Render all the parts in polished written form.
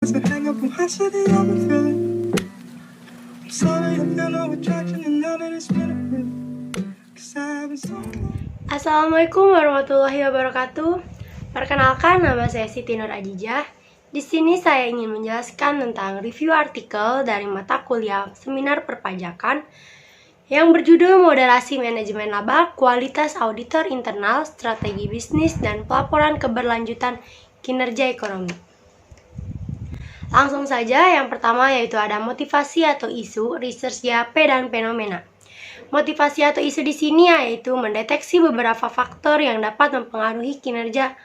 But hang up and hustle the other feeling. I'm sorry I feel no attraction and now that it's been a bit. 'Cause I haven't so long. Assalamualaikum warahmatullahi wabarakatuh. Perkenalkan, nama saya Siti Nur Ajijah. Di sini saya ingin menjelaskan tentang review artikel dari mata kuliah Seminar Perpajakan yang berjudul Moderasi Manajemen Laba, Kualitas Auditor Internal, Strategi Bisnis, dan Pelaporan Keberlanjutan Kinerja Ekonomi. Langsung saja, yang pertama yaitu ada motivasi atau isu, research GAP, dan fenomena. Motivasi atau isu di sini yaitu mendeteksi beberapa faktor yang dapat mempengaruhi kinerja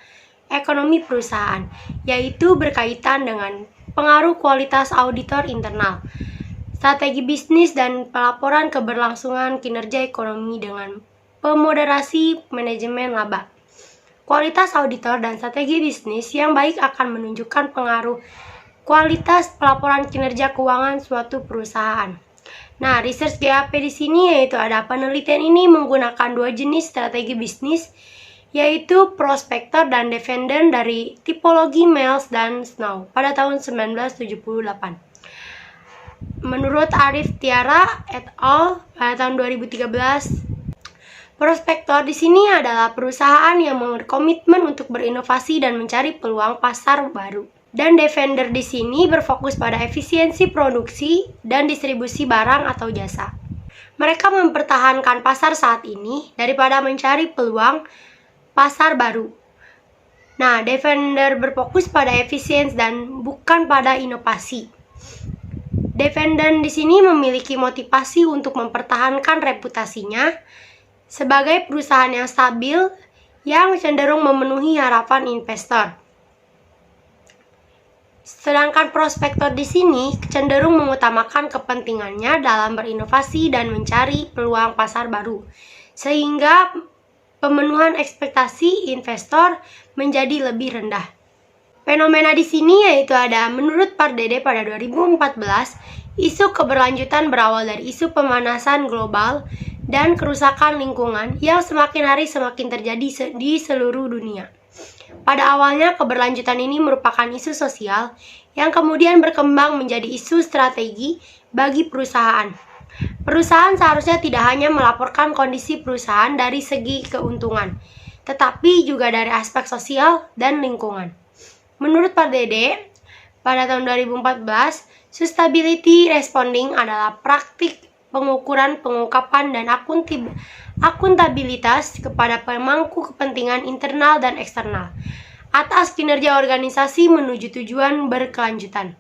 ekonomi perusahaan, yaitu berkaitan dengan pengaruh kualitas auditor internal, strategi bisnis, dan pelaporan keberlangsungan kinerja ekonomi dengan pemoderasi manajemen laba. Kualitas auditor dan strategi bisnis yang baik akan menunjukkan pengaruh kualitas pelaporan kinerja keuangan suatu perusahaan. Nah, research GAP di sini yaitu ada penelitian ini menggunakan dua jenis strategi bisnis, yaitu prospektor dan defender dari tipologi Miles dan Snow pada tahun 1978. Menurut Arif Tiara et al. Pada tahun 2013, prospektor di sini adalah perusahaan yang berkomitmen untuk berinovasi dan mencari peluang pasar baru. Dan defender di sini berfokus pada efisiensi produksi dan distribusi barang atau jasa. Mereka mempertahankan pasar saat ini daripada mencari peluang pasar baru. Nah, defender berfokus pada efisiensi dan bukan pada inovasi. Defender di sini memiliki motivasi untuk mempertahankan reputasinya sebagai perusahaan yang stabil yang cenderung memenuhi harapan investor. Sedangkan prospektor di sini cenderung mengutamakan kepentingannya dalam berinovasi dan mencari peluang pasar baru, sehingga pemenuhan ekspektasi investor menjadi lebih rendah. Fenomena di sini yaitu ada menurut Pardede pada 2014, isu keberlanjutan berawal dari isu pemanasan global dan kerusakan lingkungan yang semakin hari semakin terjadi di seluruh dunia. Pada awalnya, keberlanjutan ini merupakan isu sosial yang kemudian berkembang menjadi isu strategi bagi perusahaan. Perusahaan seharusnya tidak hanya melaporkan kondisi perusahaan dari segi keuntungan, tetapi juga dari aspek sosial dan lingkungan. Menurut Pardede, pada tahun 2014, sustainability responding adalah praktik pengukuran, pengungkapan, dan akuntabilitas kepada pemangku kepentingan internal dan eksternal atas kinerja organisasi menuju tujuan berkelanjutan.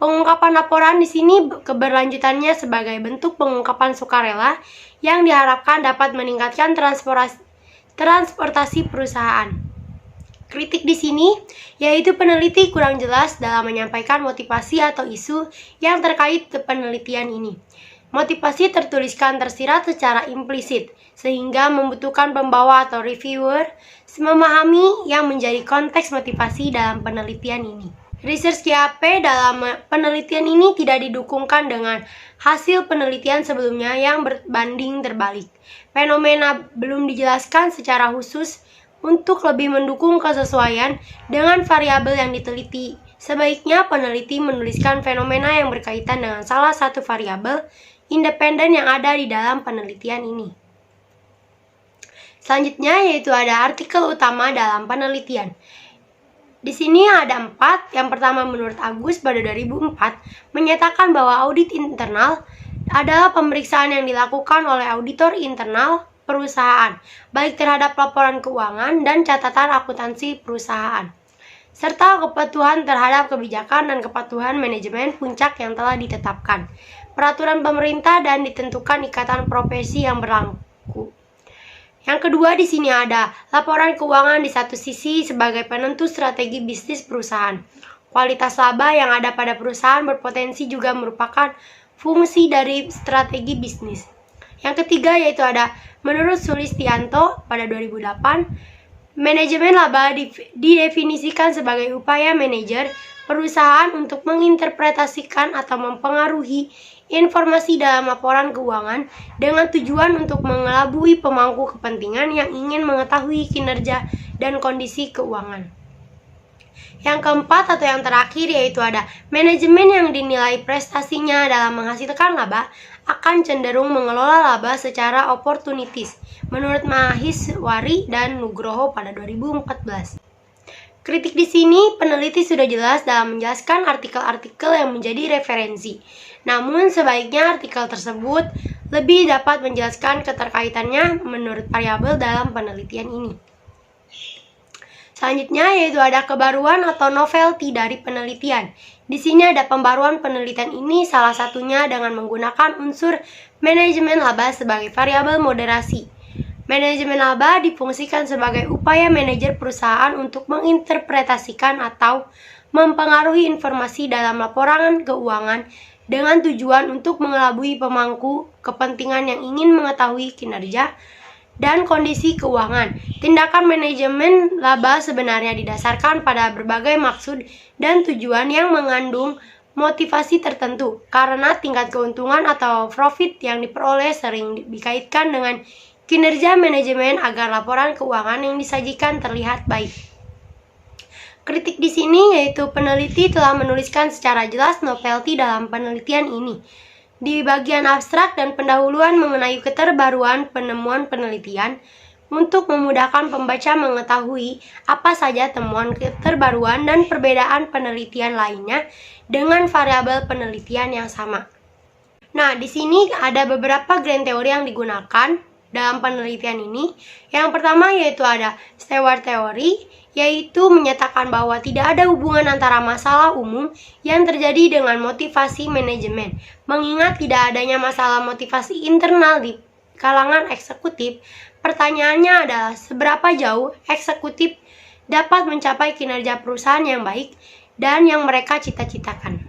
Pengungkapan laporan di sini keberlanjutannya sebagai bentuk pengungkapan sukarela yang diharapkan dapat meningkatkan transportasi perusahaan. Kritik di sini yaitu peneliti kurang jelas dalam menyampaikan motivasi atau isu yang terkait ke penelitian ini. Motivasi tertuliskan tersirat secara implisit, sehingga membutuhkan pembawa atau reviewer memahami yang menjadi konteks motivasi dalam penelitian ini. Research GAP dalam penelitian ini tidak didukungkan dengan hasil penelitian sebelumnya yang berbanding terbalik. Fenomena belum dijelaskan secara khusus untuk lebih mendukung kesesuaian dengan variabel yang diteliti. Sebaiknya peneliti menuliskan fenomena yang berkaitan dengan salah satu variabel independen yang ada di dalam penelitian ini. Selanjutnya yaitu ada artikel utama dalam penelitian. Di sini ada 4. Yang pertama, menurut Agus pada 2004 menyatakan bahwa audit internal adalah pemeriksaan yang dilakukan oleh auditor internal perusahaan, baik terhadap laporan keuangan dan catatan akuntansi perusahaan, serta kepatuhan terhadap kebijakan dan kepatuhan manajemen puncak yang telah ditetapkan, peraturan pemerintah, dan ditentukan ikatan profesi yang berlaku. Yang kedua di sini ada laporan keuangan di satu sisi sebagai penentu strategi bisnis perusahaan. Kualitas laba yang ada pada perusahaan berpotensi juga merupakan fungsi dari strategi bisnis. Yang ketiga yaitu ada menurut Sulistianto pada 2008, manajemen laba didefinisikan sebagai upaya manajer perusahaan untuk menginterpretasikan atau mempengaruhi informasi dalam laporan keuangan dengan tujuan untuk mengelabui pemangku kepentingan yang ingin mengetahui kinerja dan kondisi keuangan. Yang keempat atau yang terakhir yaitu ada manajemen yang dinilai prestasinya dalam menghasilkan laba akan cenderung mengelola laba secara opportunistis, menurut Maheswari dan Nugroho pada 2014. Kritik di sini, peneliti sudah jelas dalam menjelaskan artikel-artikel yang menjadi referensi. Namun, sebaiknya artikel tersebut lebih dapat menjelaskan keterkaitannya menurut variabel dalam penelitian ini. Selanjutnya yaitu ada kebaruan atau novelty dari penelitian. Di sini ada pembaruan penelitian ini salah satunya dengan menggunakan unsur manajemen laba sebagai variabel moderasi. Manajemen laba difungsikan sebagai upaya manajer perusahaan untuk menginterpretasikan atau mempengaruhi informasi dalam laporan keuangan dengan tujuan untuk mengelabui pemangku kepentingan yang ingin mengetahui kinerja dan kondisi keuangan. Tindakan manajemen laba sebenarnya didasarkan pada berbagai maksud dan tujuan yang mengandung motivasi tertentu, karena tingkat keuntungan atau profit yang diperoleh sering dikaitkan dengan kinerja manajemen agar laporan keuangan yang disajikan terlihat baik. Kritik di sini yaitu peneliti telah menuliskan secara jelas novelty dalam penelitian ini. Di bagian abstrak dan pendahuluan mengenai keterbaruan penemuan penelitian, untuk memudahkan pembaca mengetahui apa saja temuan keterbaruan dan perbedaan penelitian lainnya dengan variabel penelitian yang sama. Nah, di sini ada beberapa grand teori yang digunakan dalam penelitian ini. Yang pertama yaitu ada Stewart Theory, yaitu menyatakan bahwa tidak ada hubungan antara masalah umum yang terjadi dengan motivasi manajemen. Mengingat tidak adanya masalah motivasi internal di kalangan eksekutif, pertanyaannya adalah seberapa jauh eksekutif dapat mencapai kinerja perusahaan yang baik dan yang mereka cita-citakan.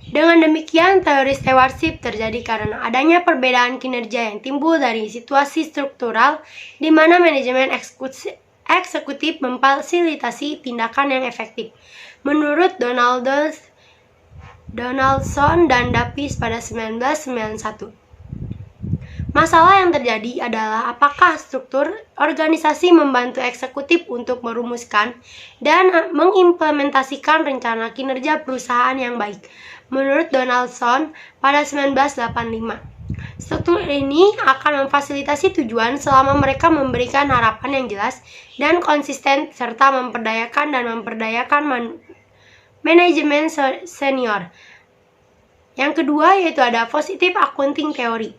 Dengan demikian, teori stewardship terjadi karena adanya perbedaan kinerja yang timbul dari situasi struktural di mana manajemen eksekutif memfasilitasi tindakan yang efektif. Menurut Donaldson dan Davis pada 1991. Masalah yang terjadi adalah apakah struktur organisasi membantu eksekutif untuk merumuskan dan mengimplementasikan rencana kinerja perusahaan yang baik. Menurut Donaldson pada 1985, struktur ini akan memfasilitasi tujuan selama mereka memberikan harapan yang jelas dan konsisten serta memperdayakan manajemen senior. Yang kedua yaitu ada positive accounting theory.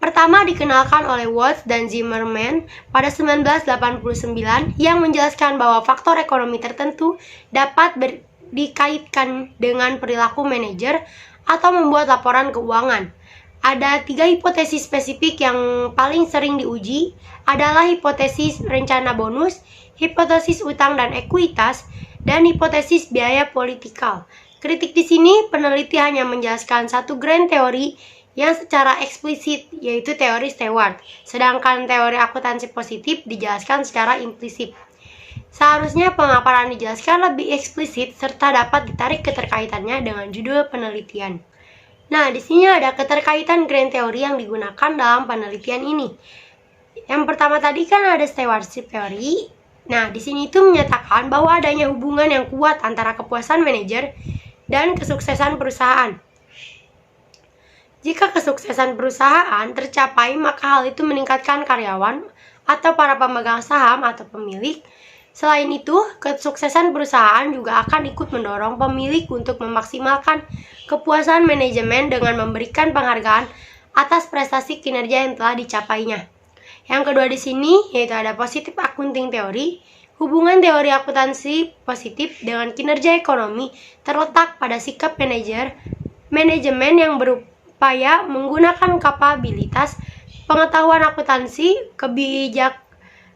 Pertama dikenalkan oleh Watts dan Zimmerman pada 1989 yang menjelaskan bahwa faktor ekonomi tertentu dapat dikaitkan dengan perilaku manajer atau membuat laporan keuangan. Ada 3 hipotesis spesifik yang paling sering diuji adalah hipotesis rencana bonus, hipotesis utang dan ekuitas, dan hipotesis biaya politikal. Kritik di sini peneliti hanya menjelaskan satu grand teori yang secara eksplisit, yaitu teori Stewart, sedangkan teori akuntansi positif dijelaskan secara implisit. Seharusnya pemaparan dijelaskan lebih eksplisit serta dapat ditarik keterkaitannya dengan judul penelitian. Nah, di sini ada keterkaitan grand teori yang digunakan dalam penelitian ini. Yang pertama tadi kan ada stewardship theory. Nah, di sini itu menyatakan bahwa adanya hubungan yang kuat antara kepuasan manajer dan kesuksesan perusahaan. Jika kesuksesan perusahaan tercapai, maka hal itu meningkatkan karyawan atau para pemegang saham atau pemilik. Selain itu, kesuksesan perusahaan juga akan ikut mendorong pemilik untuk memaksimalkan kepuasan manajemen dengan memberikan penghargaan atas prestasi kinerja yang telah dicapainya. Yang kedua di sini yaitu ada positive accounting theory. Hubungan teori akuntansi positif dengan kinerja ekonomi terletak pada sikap manajemen yang berupaya menggunakan kapabilitas, pengetahuan akuntansi,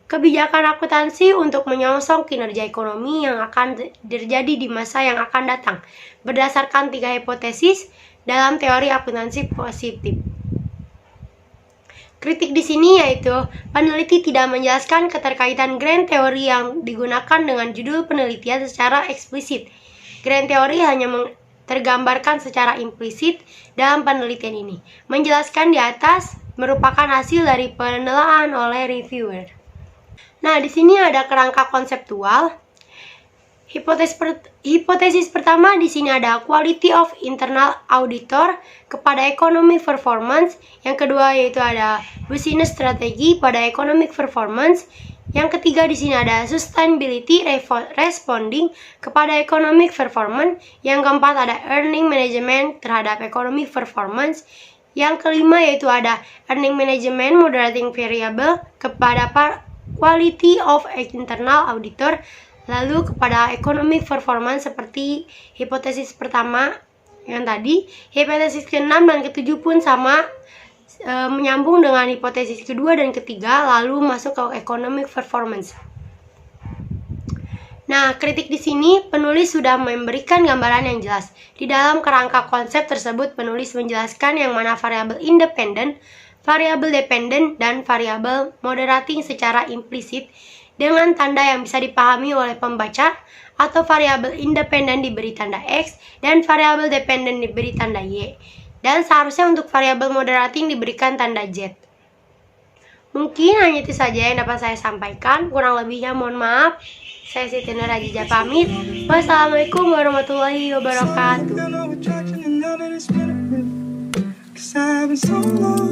kebijakan akuntansi untuk menyongsong kinerja ekonomi yang akan terjadi di masa yang akan datang, berdasarkan 3 hipotesis dalam teori akuntansi positif. Kritik di sini yaitu peneliti tidak menjelaskan keterkaitan grand teori yang digunakan dengan judul penelitian secara eksplisit. Grand teori hanya tergambarkan secara implisit dalam penelitian ini. Menjelaskan di atas merupakan hasil dari penelaahan oleh reviewer. Nah, di sini ada kerangka konseptual. Hipotesis pertama di sini ada quality of internal auditor kepada economic performance. Yang kedua yaitu ada business strategy pada economic performance. Yang ketiga di sini ada sustainability responding kepada economic performance. Yang keempat ada earning management terhadap economic performance. Yang kelima yaitu ada earning management moderating variable kepada quality of internal auditor. Lalu kepada economic performance seperti hipotesis pertama yang tadi, hipotesis ke-6 dan ke-7 pun sama, menyambung dengan hipotesis kedua dan ketiga, lalu masuk ke economic performance. Nah, kritik di sini penulis sudah memberikan gambaran yang jelas. Di dalam kerangka konsep tersebut, penulis menjelaskan yang mana variabel independen, variabel dependen, dan variabel moderating secara implisit dengan tanda yang bisa dipahami oleh pembaca, atau variabel independen diberi tanda X dan variabel dependen diberi tanda Y. Dan seharusnya untuk variabel moderating diberikan tanda Z. Mungkin hanya itu saja yang dapat saya sampaikan. Kurang lebihnya mohon maaf. Saya Siti Nur Ajijah pamit. Wassalamualaikum warahmatullahi wabarakatuh. Cause I've been so long